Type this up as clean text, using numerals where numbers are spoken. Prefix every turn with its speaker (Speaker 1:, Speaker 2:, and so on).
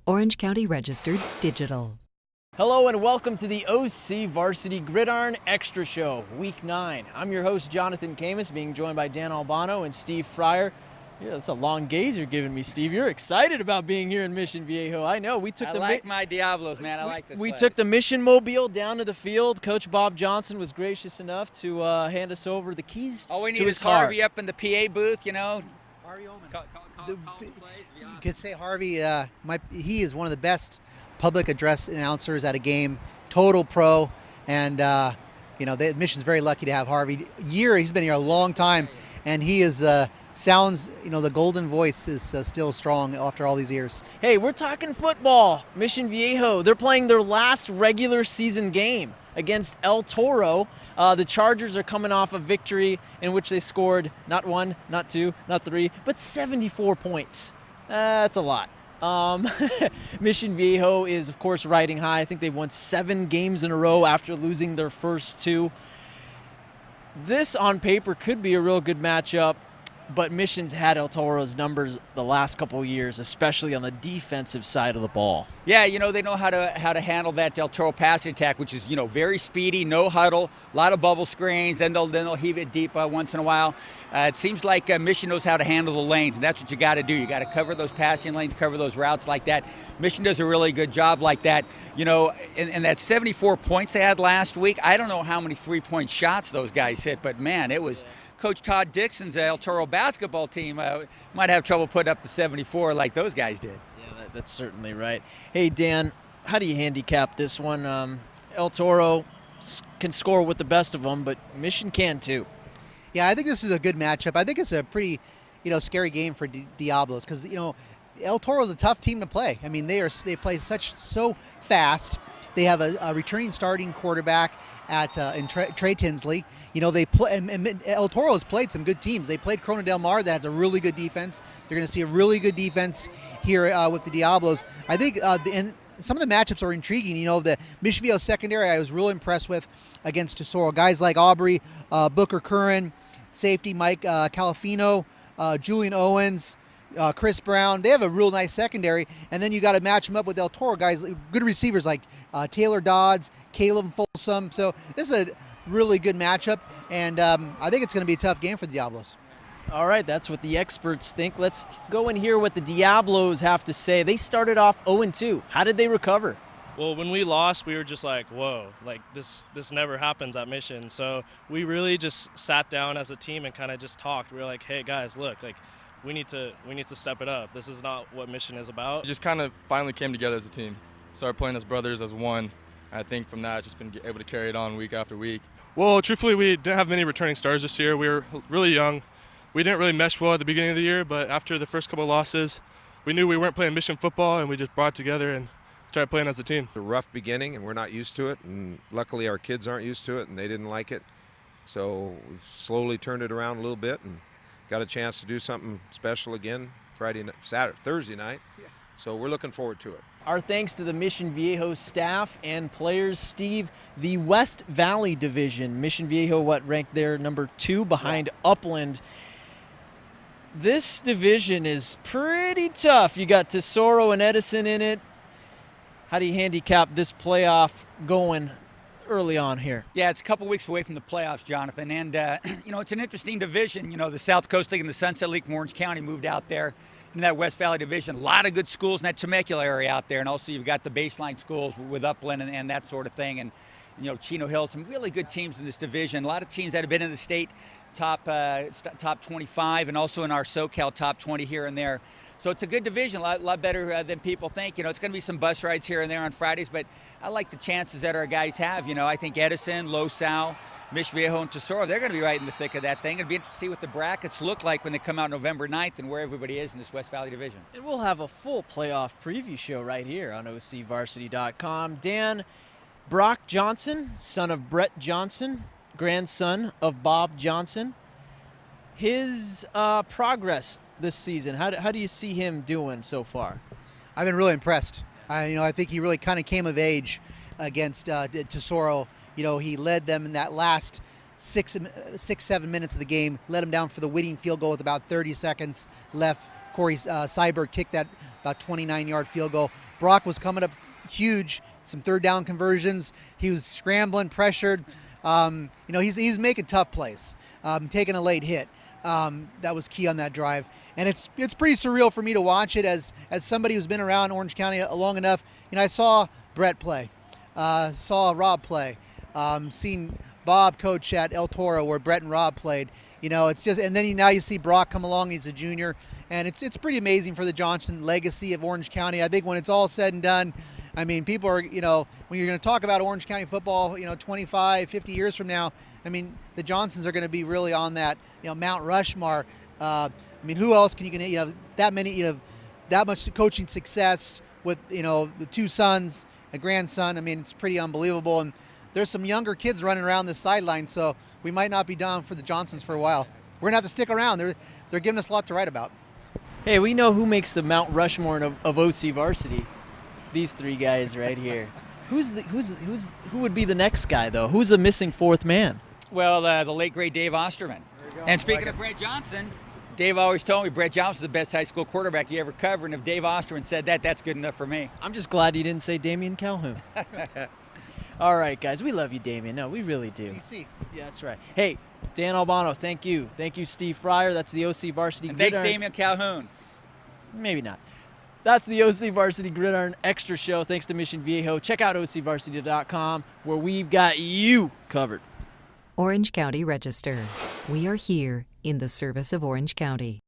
Speaker 1: Orange County Registered Digital.
Speaker 2: Hello and welcome to the OCVarsity Gridiron Extra Show, Week 9. I'm your host, Jonathan Khamis, being joined by Dan Albano and Steve Fryer. Yeah, that's a long gaze you're giving me, Steve. You're excited about being here in Mission Viejo. I know.
Speaker 3: I like my Diablos, man. I like this
Speaker 2: We
Speaker 3: place.
Speaker 2: took the Mission Mobile down to the field. Coach Bob Johnson was gracious enough to hand us over the keys
Speaker 3: All we need
Speaker 2: to his
Speaker 3: is
Speaker 2: car.
Speaker 3: Harvey up in the PA booth, you know.
Speaker 4: Harvey Ullman.
Speaker 3: Call the plays,
Speaker 4: You could say Harvey, he is one of the best public address announcers at a game, total pro, and the Mission's very lucky to have Harvey. He's been here a long time, and he is sounds, the golden voice is still strong after all these years.
Speaker 2: Hey, we're talking football. Mission Viejo, they're playing their last regular season game against El Toro. The Chargers are coming off a victory in which they scored not 1, not 2, not 3, but 74 points. That's a lot. Mission Viejo is, of course, riding high. I think they've won 7 games in a row after losing their first 2. This, on paper, could be a real good matchup, but Mission's had El Toro's numbers the last couple of years, especially on the defensive side of the ball.
Speaker 3: Yeah, they know how to handle that El Toro passing attack, which is, very speedy, no huddle, a lot of bubble screens, then they'll heave it deep once in a while. It seems like Mission knows how to handle the lanes, and that's what you got to do. You got to cover those passing lanes, cover those routes like that. Mission does a really good job like that. And that 74 points they had last week, I don't know how many 3-point shots those guys hit, but man, it was Coach Todd Dixon's El Toro basketball team might have trouble putting up the 74 like those guys did.
Speaker 2: Yeah, that's certainly right. Hey, Dan, how do you handicap this one? El Toro can score with the best of them, but Mission can too.
Speaker 4: Yeah, I think this is a good matchup. I think it's a pretty, scary game for Diablos because, El Toro is a tough team to play. I mean, they play so fast. They have a returning starting quarterback in Trey Tinsley. They play, and El Toro has played some good teams. They played Corona Del Mar, that has a really good defense. They're going to see a really good defense here with the Diablos. I think and some of the matchups are intriguing. The Mission Viejo secondary I was real impressed with against Toro. Guys like Aubrey, Booker Curran, safety Mike Calafino, Julian Owens, Chris Brown. They have a real nice secondary, and then you got to match them up with El Toro guys, good receivers like Taylor Dodds, Caleb Folsom. So this is a really good matchup, and I think it's going to be a tough game for the Diablos.
Speaker 2: All right, that's what the experts think. Let's go and hear what the Diablos have to say. They started off 0-2. How did they recover?
Speaker 5: Well, when we lost, we were just like, whoa, like this never happens at Mission. So we really just sat down as a team and kind of just talked. We were like, hey guys, look, like we need to step it up. This is not what Mission is about.
Speaker 6: We just kind of finally came together as a team. Started playing as brothers, as one. And I think from that, just been able to carry it on week after week.
Speaker 7: Well, truthfully, we didn't have many returning stars this year. We were really young. We didn't really mesh well at the beginning of the year, but after the first couple of losses, we knew we weren't playing Mission football, and we just brought it together and started playing as a team.
Speaker 8: A rough beginning, and we're not used to it, and luckily our kids aren't used to it, and they didn't like it. So we've slowly turned it around a little bit and got a chance to do something special again Thursday night. So we're looking forward to it.
Speaker 2: Our thanks to the Mission Viejo staff and players. Steve, the West Valley Division, Mission Viejo, ranked there number 2 behind Upland. This division is pretty tough. You got Tesoro and Edison in it. How do you handicap this playoff going early on here?
Speaker 3: Yeah, it's a couple weeks away from the playoffs, Jonathan, and it's an interesting division. The South Coast League and the Sunset League from Orange County moved out there in that West Valley division. A lot of good schools in that Temecula area out there, and also you've got the baseline schools with Upland and that sort of thing, and Chino Hill, some really good teams in this division. A lot of teams that have been in the state top 25, and also in our SoCal top 20 here and there. So it's a good division, a lot better than people think. It's going to be some bus rides here and there on Fridays, but I like the chances that our guys have. I think Edison, Los Al, Mission Viejo, and Tesoro, they're going to be right in the thick of that thing. It'll be interesting to see what the brackets look like when they come out November 9th and where everybody is in this West Valley division.
Speaker 2: And we'll have a full playoff preview show right here on OCVarsity.com. Dan, Brock Johnson, son of Brett Johnson, grandson of Bob Johnson. His progress this season, how do you see him doing so far?
Speaker 4: I've been really impressed. I think he really kind of came of age against Tesoro. He led them in that last 7 minutes of the game, let them down for the winning field goal with about 30 seconds left. Corey Seibert kicked that about 29-yard field goal. Brock was coming up huge, some third down conversions. He was scrambling, pressured. He's making tough plays, taking a late hit. That was key on that drive. And it's pretty surreal for me to watch it as somebody who's been around Orange County long enough. I saw Brett play, saw Rob play, seen Bob coach at El Toro where Brett and Rob played. It's just, and then now you see Brock come along. He's a junior, and it's pretty amazing for the Johnson legacy of Orange County. I think when it's all said and done, I mean, people are, when you're going to talk about Orange County football, 25, 50 years from now, I mean, the Johnsons are going to be really on that, Mount Rushmore. Who else can you get, that much coaching success with, the two sons, a grandson. I mean, it's pretty unbelievable. And there's some younger kids running around the sideline, so we might not be down for the Johnsons for a while. We're going to have to stick around. They're giving us a lot to write about.
Speaker 2: Hey, we know who makes the Mount Rushmore of OCVarsity. These three guys right here. Who would be the next guy, though? Who's the missing fourth man?
Speaker 3: Well, the late, great Dave Osterman. And speaking of Brett Johnson, Dave always told me Brett Johnson's the best high school quarterback you ever covered, and if Dave Osterman said that, that's good enough for me.
Speaker 2: I'm just glad you didn't say Damian Calhoun. All right, guys, we love you, Damian. No, we really do.
Speaker 4: DC.
Speaker 2: Yeah, that's right. Hey, Dan Albano, thank you. Thank you, Steve Fryer. That's the OCVarsity
Speaker 3: And
Speaker 2: Gridiron.
Speaker 3: thanks, Damian Calhoun.
Speaker 2: Maybe not. That's the OCVarsity Gridiron Extra Show. Thanks to Mission Viejo. Check out OCVarsity.com where we've got you covered.
Speaker 1: Orange County Register. We are here in the service of Orange County.